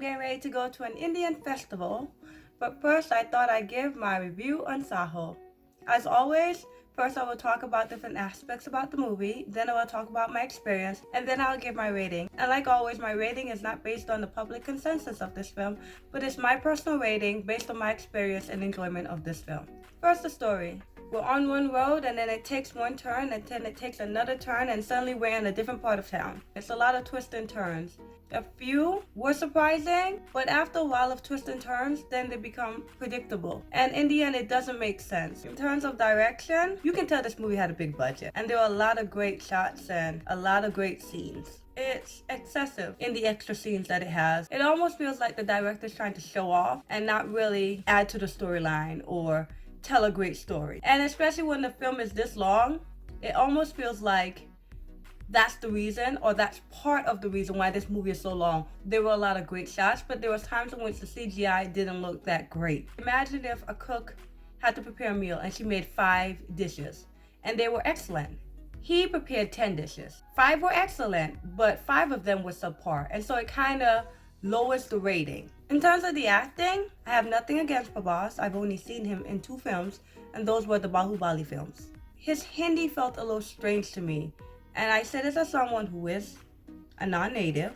getting ready to go to an Indian festival, but first I thought I'd give my review on SAAHO. As always, first I will talk about different aspects about the movie, then I will talk about my experience, and then I'll give my rating. And like always, my rating is not based on the public consensus of this film, but it's my personal rating based on my experience and enjoyment of this film. First, the story. We're on one road and then it takes one turn and then it takes another turn and suddenly we're in a different part of town. It's a lot of twists and turns. A few were surprising, but after a while of twists and turns, then they become predictable. And in the end, it doesn't make sense. In terms of direction, you can tell this movie had a big budget. And there are a lot of great shots and a lot of great scenes. It's excessive in the extra scenes that it has. It almost feels like the director's trying to show off and not really add to the storyline or tell a great story. And especially when the film is this long, it almost feels like that's the reason, or that's part of the reason why this movie is so long. There were a lot of great shots, but there was times in which the CGI didn't look that great. Imagine if a cook had to prepare a meal and she made 5 dishes, and they were excellent. He prepared 10 dishes. 5 were excellent, but 5 of them were subpar, and so it kind of lowers the rating. In terms of the acting, I have nothing against Prabhas. I've only seen him in 2 films, and those were the Bahubali films. His Hindi felt a little strange to me. And I say this as someone who is a non-native,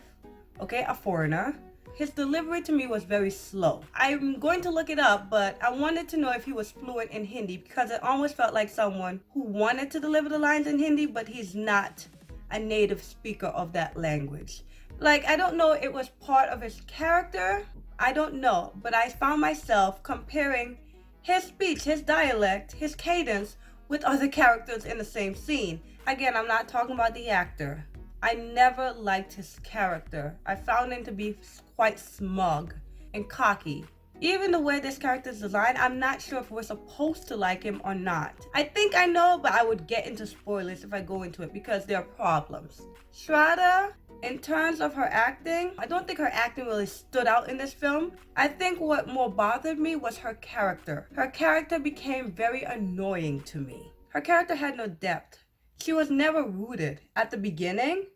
okay, a foreigner. His delivery to me was very slow. I'm going to look it up, but I wanted to know if he was fluent in Hindi because it almost felt like someone who wanted to deliver the lines in Hindi, but he's not a native speaker of that language. Like, I don't know, it was part of his character. I don't know, but I found myself comparing his speech, his dialect, his cadence with other characters in the same scene. Again, I'm not talking about the actor. I never liked his character. I found him to be quite smug and cocky. Even the way this character is designed, I'm not sure if we're supposed to like him or not. I think I know, but I would get into spoilers if I go into it because there are problems. Shraddha, in terms of her acting, I don't think her acting really stood out in this film. I think what more bothered me was her character. Her character became very annoying to me. Her character had no depth. She was never rooted at the beginning,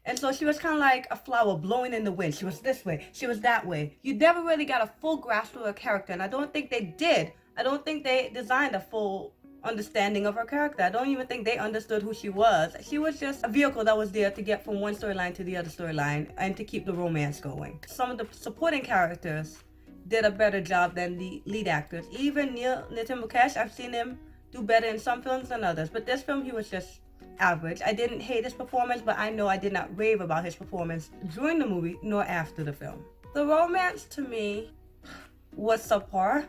and so she was kind of like a flower blowing in the wind. She was this way, she was that way. You never really got a full grasp of her character, and I don't think they did. I don't think they designed a full understanding of her character. I don't even think they understood who she was. She was just a vehicle that was there to get from one storyline to the other storyline and to keep the romance going. Some of the supporting characters did a better job than the lead actors. Even Nitin Mukesh, I've seen him do better in some films than others, but this film he was just average. I didn't hate his performance, but I know I did not rave about his performance during the movie nor after the film. The romance to me was subpar,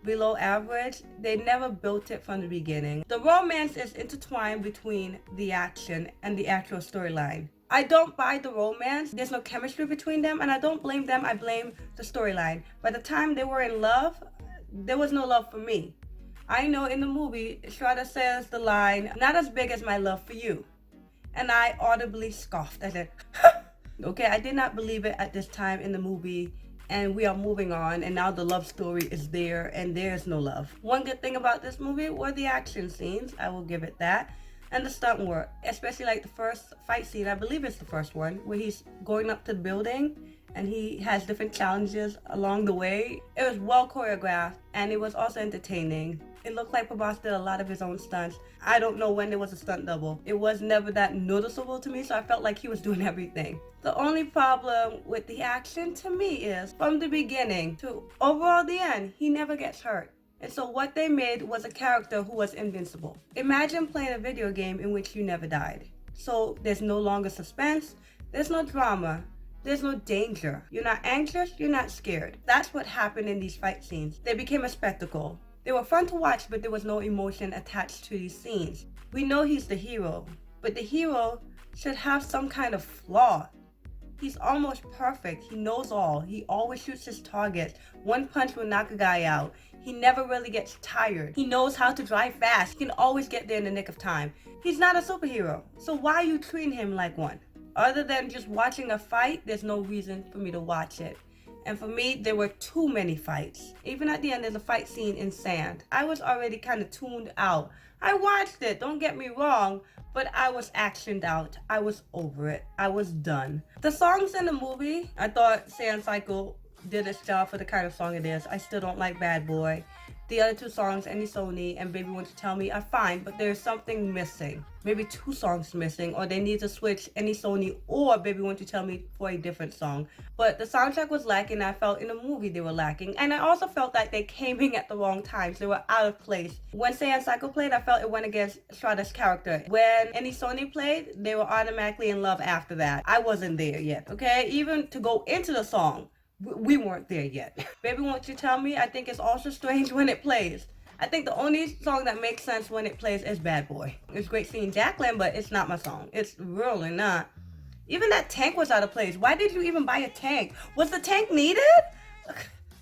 below average. They never built it from the beginning. The romance is intertwined between the action and the actual storyline. I don't buy the romance. There's no chemistry between them, and I don't blame them. I blame the storyline. By the time they were in love, there was no love for me. I know in the movie, Shraddha says the line, "Not as big as my love for you." And I audibly scoffed. I said, okay, I did not believe it at this time in the movie. And we are moving on, and now the love story is there, and there's no love. One good thing about this movie were the action scenes. I will give it that. And the stunt work, especially like the first fight scene, I believe it's the first one, where he's going up to the building and he has different challenges along the way. It was well choreographed, and it was also entertaining. It looked like Prabhas did a lot of his own stunts. I don't know when there was a stunt double. It was never that noticeable to me, so I felt like he was doing everything. The only problem with the action to me is, from the beginning to overall the end, he never gets hurt. And so what they made was a character who was invincible. Imagine playing a video game in which you never died. So there's no longer suspense, there's no drama, there's no danger. You're not anxious, you're not scared. That's what happened in these fight scenes. They became a spectacle. They were fun to watch, but there was no emotion attached to these scenes. We know he's the hero, but the hero should have some kind of flaw. He's almost perfect. He knows all. He always shoots his targets. One punch will knock a guy out. He never really gets tired. He knows how to drive fast. He can always get there in the nick of time. He's not a superhero, so why are you treating him like one? Other than just watching a fight, there's no reason for me to watch it. And for me, there were too many fights. Even at the end, there's a fight scene in sand. I was already kind of tuned out. I watched it, don't get me wrong, but I was actioned out. I was over it. I was done. The songs in the movie, I thought Sand Cycle did its job for the kind of song it is. I still don't like Bad Boy. The other two songs, Any Sony and Baby Won't You Tell Me, are fine, but there's something missing. Maybe two songs missing, or they need to switch Any Sony or Baby Won't You Tell Me for a different song. But the soundtrack was lacking. I felt in the movie they were lacking. And I also felt like they came in at the wrong times. They were out of place. When Sand Cycle played, I felt it went against Shraddha's character. When Any Sony played, they were automatically in love after that. I wasn't there yet, okay? Even to go into the song, we weren't there yet. Baby Won't You Tell Me, I think it's also strange when it plays. I think the only song that makes sense when it plays is Bad Boy. It's great seeing Jacqueline, but it's not my song. It's really not. Even that tank was out of place. Why did you even buy a tank? Was the tank needed?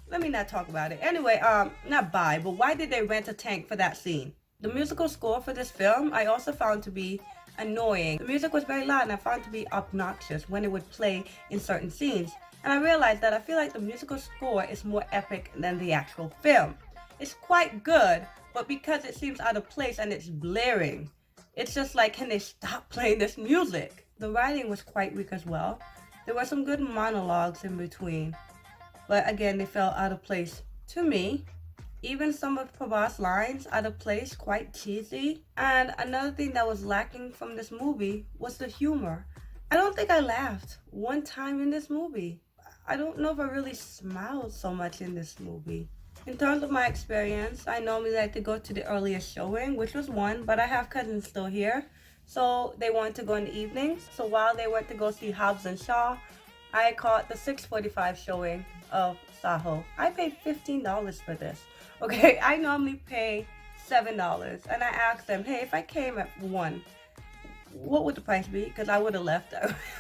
Let me not talk about it. Anyway, not buy, but why did they rent a tank for that scene? The musical score for this film, I also found to be annoying. The music was very loud and I found it to be obnoxious when it would play in certain scenes. And I realized that I feel like the musical score is more epic than the actual film. It's quite good, but because it seems out of place and it's blaring, it's just like, can they stop playing this music? The writing was quite weak as well. There were some good monologues in between, but again, they fell out of place to me. Even some of Prabhas' lines out of place, quite cheesy. And another thing that was lacking from this movie was the humor. I don't think I laughed one time in this movie. I don't know if I really smiled so much in this movie. In terms of my experience, I normally like to go to the earliest showing, which was 1, but I have cousins still here, so they wanted to go in the evenings. So while they went to go see Hobbs and Shaw, I caught the 6:45 showing of SAAHO. I paid $15 for this. Okay, I normally pay $7, and I asked them, hey, if I came at 1, what would the price be? Because I would have left.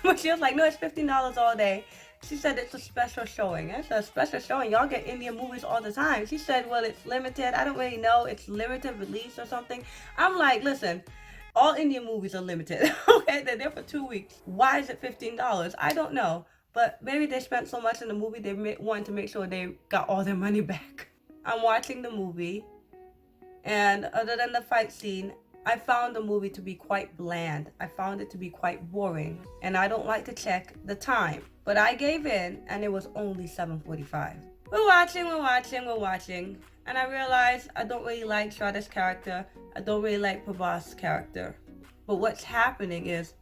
But she was like, no, it's $15 all day. She said it's a special showing. I said, a special showing? Y'all get Indian movies all the time. She said, well, it's limited. I don't really know. It's limited release or something. I'm like, listen, all Indian movies are limited. Okay, they're there for 2 weeks. Why is it $15? I don't know. But maybe they spent so much in the movie, they wanted to make sure they got all their money back. I'm watching the movie, and other than the fight scene, I found the movie to be quite bland. I found it to be quite boring, and I don't like to check the time. But I gave in, and it was only 7:45. We're watching, and I realized I don't really like Shraddha's character. I don't really like Prabhas' character. But what's happening is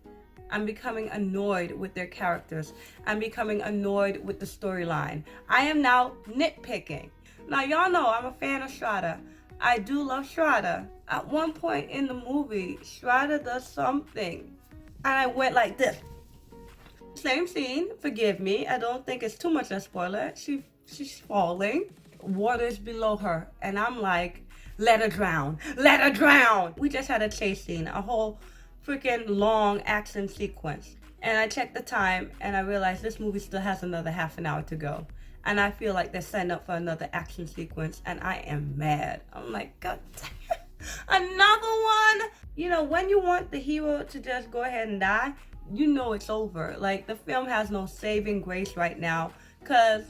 I'm becoming annoyed with their characters. I'm becoming annoyed with the storyline. I am now nitpicking. Now, y'all know I'm a fan of Shraddha. I do love Shraddha. At one point in the movie, Shraddha does something, and I went like this. Same scene, forgive me. I don't think it's too much of a spoiler. She's falling. Water's below her, and I'm like, let her drown. Let her drown. We just had a chase scene, a whole freaking long action sequence. And I checked the time, and I realized this movie still has another half an hour to go. And I feel like they're setting up for another action sequence, and I am mad. I'm like, God damn, another one? You know, when you want the hero to just go ahead and die, you know it's over. Like, the film has no saving grace right now, because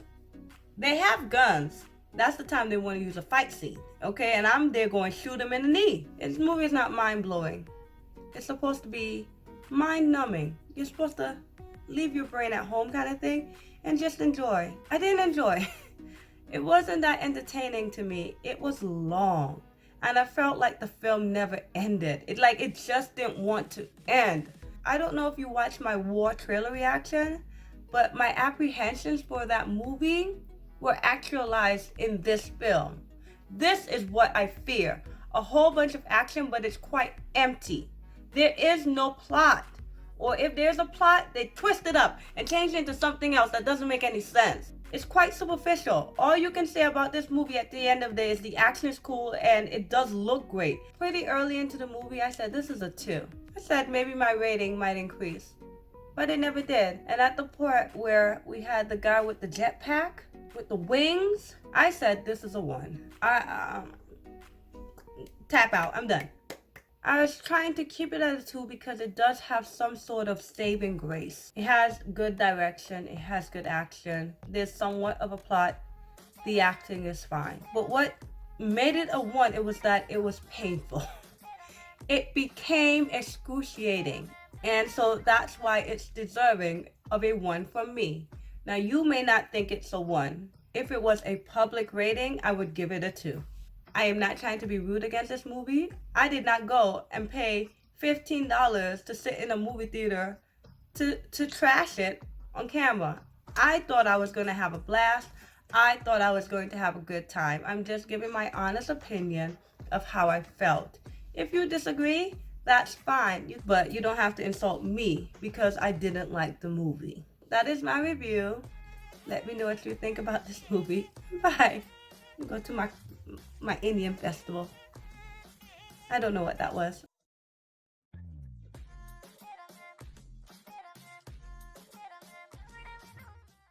they have guns. That's the time they want to use a fight scene, okay? And I'm there going, shoot him in the knee. This movie is not mind-blowing. It's supposed to be mind-numbing. You're supposed to leave your brain at home kind of thing and just enjoy. I didn't enjoy. It wasn't that entertaining to me. It was long. And I felt like the film never ended. It just didn't want to end. I don't know if you watched my war trailer reaction, but my apprehensions for that movie were actualized in this film. This is what I fear. A whole bunch of action, but it's quite empty. There is no plot. Or if there's a plot, they twist it up and change it into something else that doesn't make any sense. It's quite superficial. All you can say about this movie at the end of the day is the action is cool and it does look great. Pretty early into the movie, I said this is a 2. I said maybe my rating might increase, but it never did. And at the part where we had the guy with the jetpack, with the wings, I said this is a 1. Tap out, I'm done. I was trying to keep it at a 2 because it does have some sort of saving grace. It has good direction, it has good action, there's somewhat of a plot, the acting is fine. But what made it a 1, it was that it was painful. It became excruciating. And so that's why it's deserving of a 1 from me. Now, you may not think it's a 1. If it was a public rating, I would give it a 2. I am not trying to be rude against this movie. I did not go and pay $15 to sit in a movie theater to trash it on camera. I thought I was going to have a blast. I thought I was going to have a good time. I'm just giving my honest opinion of how I felt. If you disagree, that's fine, but you don't have to insult me because I didn't like the movie. That is my review. Let me know what you think about this movie. Bye. Go to my Indian festival. I don't know what that was.